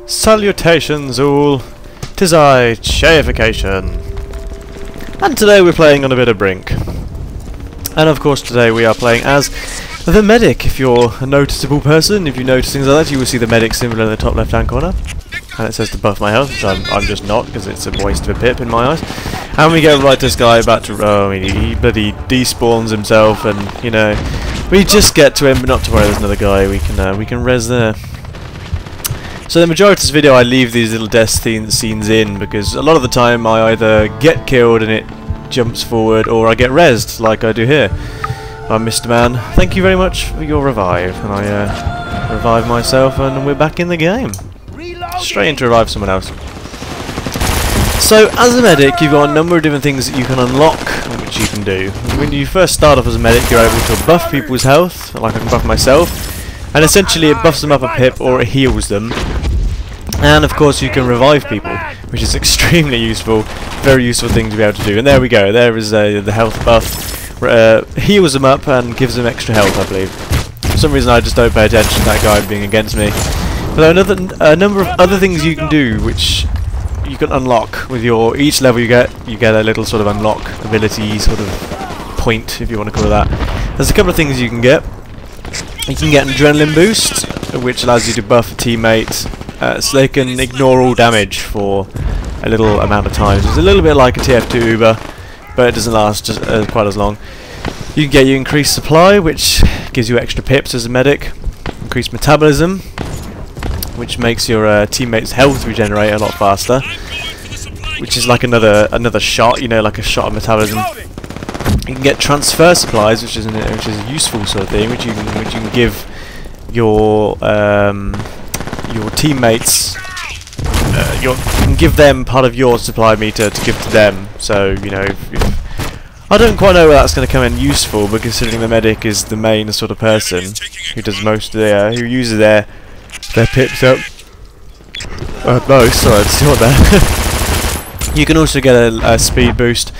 Salutations all, 'tis I, Chayification, and today we're playing on a bit of Brink. And of course today we are playing as the medic. If you're a noticeable person, if you notice things like that, you will see the medic symbol in the top left hand corner. And it says to buff my health, which I'm just not, because it's a waste of a pip in my eyes. And we get right this guy back to he bloody despawns himself, and you know, we just get to him, but not to worry, there's another guy we can res there. So the majority of this video I leave these little death scenes in, because a lot of the time I either get killed and it jumps forward, or I get rezzed like I do here. I'm Mr. Man, thank you very much for your revive, and I revive myself and we're back in the game. Straight in to revive someone else. So as a medic you've got a number of different things that you can unlock, which you can do. When you first start off as a medic you're able to buff people's health, like I can buff myself, and essentially it buffs them up a pip or it heals them. And of course you can revive people, which is extremely useful, very useful thing to be able to do. And there we go, there is the health buff, heals them up and gives them extra health, I believe. For some reason I just don't pay attention to that guy being against me. But a number of other things you can do, which you can unlock with your each level you get a little sort of unlock ability sort of point, if you want to call it that. There's a couple of things you can get. You can get an adrenaline boost, which allows you to buff a teammate so they can ignore all damage for a little amount of time. It's a little bit like a TF2 Uber, but it doesn't last just quite as long. You can get your increased supply, which gives you extra pips as a medic. Increased metabolism, which makes your teammates' health regenerate a lot faster, which is like another shot, you know, like a shot of metabolism. You can get transfer supplies, which is a useful sort of thing, which you can give your teammates. You can give them part of your supply meter to give to them. So you know, I don't quite know where that's going to come in useful, but considering the medic is the main sort of person who does most of who uses their pips up most. Sorry, I just saw that. You can also get a speed boost,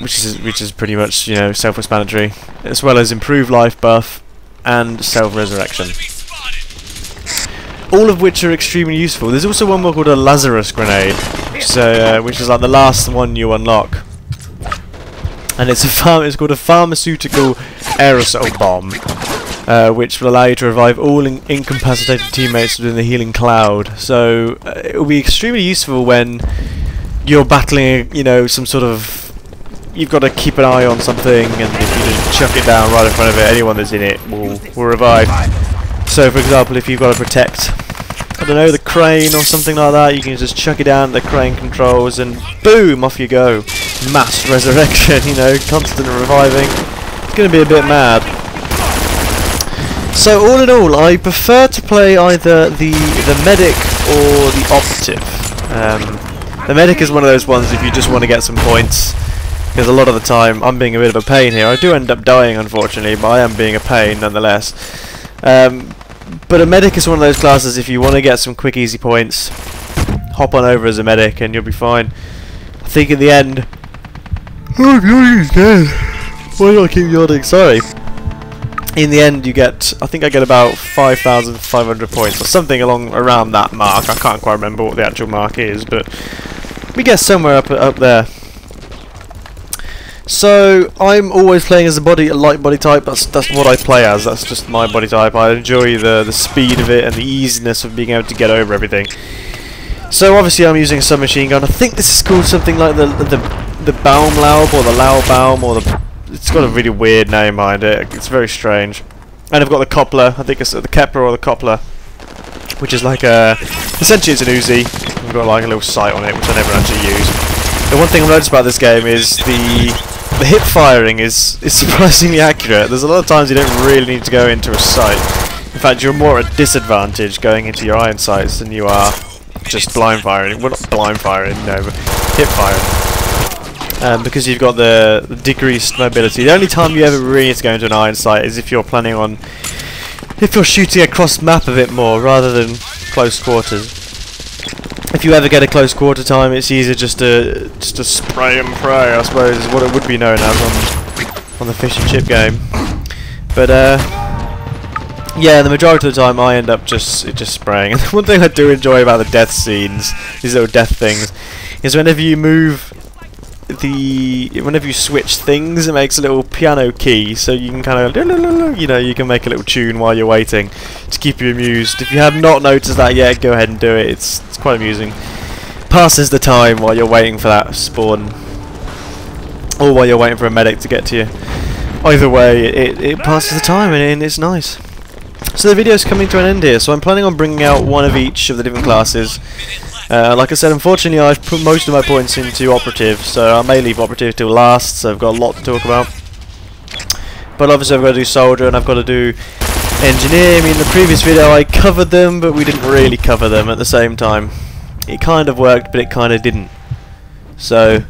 which is pretty much, you know, self-explanatory, as well as improved life buff and self-resurrection. All of which are extremely useful. There's also one more called a Lazarus grenade, which is like the last one you unlock, and it's called a pharmaceutical aerosol bomb. Which will allow you to revive all incapacitated teammates within the healing cloud. So it will be extremely useful when you're battling, you know, some sort of, you've got to keep an eye on something, and if you just chuck it down right in front of it, anyone that's in it will revive. So for example, if you've got to protect, I don't know, the crane or something like that, you can just chuck it down, the crane controls, and boom, off you go. Mass resurrection, you know, constant reviving. It's going to be a bit mad. So all in all, I prefer to play either the medic or the operative. The medic is one of those ones if you just want to get some points, because a lot of the time I'm being a bit of a pain here. I do end up dying, unfortunately, but I am being a pain nonetheless. But a medic is one of those classes, if you want to get some quick easy points, hop on over as a medic and you'll be fine. I think in the end... Oh god, he's dead. Why do I keep yawning? Sorry. In the end you get, I think I get about 5,500 points or something around that mark. I can't quite remember what the actual mark is, but we get somewhere up there. So I'm always playing as a light body type. That's what I play as. That's just my body type. I enjoy the speed of it and the easiness of being able to get over everything. So obviously I'm using a submachine gun. I think this is called something like the Baumlaub or the Laubaum or the... It's got a really weird name behind it. It's very strange. And I've got the Koppler. I think it's the Kepler or the Koppler, which is like a... Essentially it's an Uzi. I've got like a little sight on it, which I never actually use. The one thing I've noticed about this game is the hip firing is surprisingly accurate. There's a lot of times you don't really need to go into a sight. In fact, you're more at a disadvantage going into your iron sights than you are just blind firing. Well, not blind firing, no, but hip firing. Because you've got the decreased mobility. The only time you ever really need to go into an iron sight is if you're planning on, if you're shooting across map a bit more rather than close quarters. If you ever get a close quarter time, it's easier just to spray and pray, I suppose, is what it would be known as on the fish and chip game. But yeah, the majority of the time I end up just spraying. And one thing I do enjoy about the death scenes, these little death things, is whenever you switch things, it makes a little piano key, so you can kind of, you know, you can make a little tune while you're waiting to keep you amused. If you have not noticed that yet, go ahead and do it. It's quite amusing. Passes the time while you're waiting for that spawn, or while you're waiting for a medic to get to you. Either way, it passes the time and it's nice. So the video's coming to an end here, so I'm planning on bringing out one of each of the different classes. Like I said, unfortunately I've put most of my points into operative, so I may leave operative till last, so I've got a lot to talk about. But obviously I've got to do soldier and I've got to do engineer. I mean, in the previous video I covered them, but we didn't really cover them at the same time. It kind of worked, but it kind of didn't. So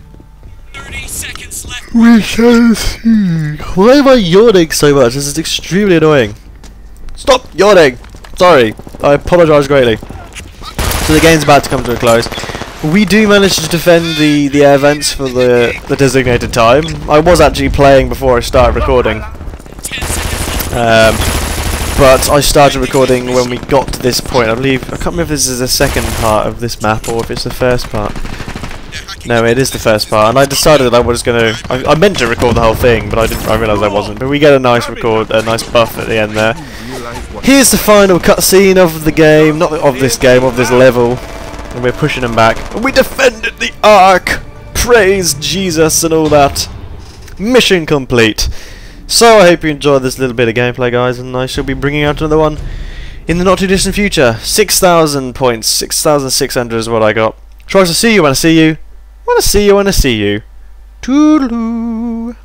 30 seconds left. we shall see. Why am I yawning so much? This is extremely annoying. Stop yawning! Sorry, I apologise greatly. So the game's about to come to a close. We do manage to defend the air vents for the designated time. I was actually playing before I started recording. But I started recording when we got to this point. I can't remember if this is the second part of this map or if it's the first part. No, it is the first part, and I decided that I was going to... I meant to record the whole thing, but I realised I wasn't. But we get a nice buff at the end there. Here's the final cutscene of the game, not of this game, of this level. And we're pushing them back. And we defended the Ark! Praise Jesus and all that. Mission complete. So I hope you enjoyed this little bit of gameplay, guys, and I shall be bringing out another one in the not too distant future. 6,000 points, 6,600 is what I got. Tries to see you when I see you. When I see you when I see you. Toodaloo.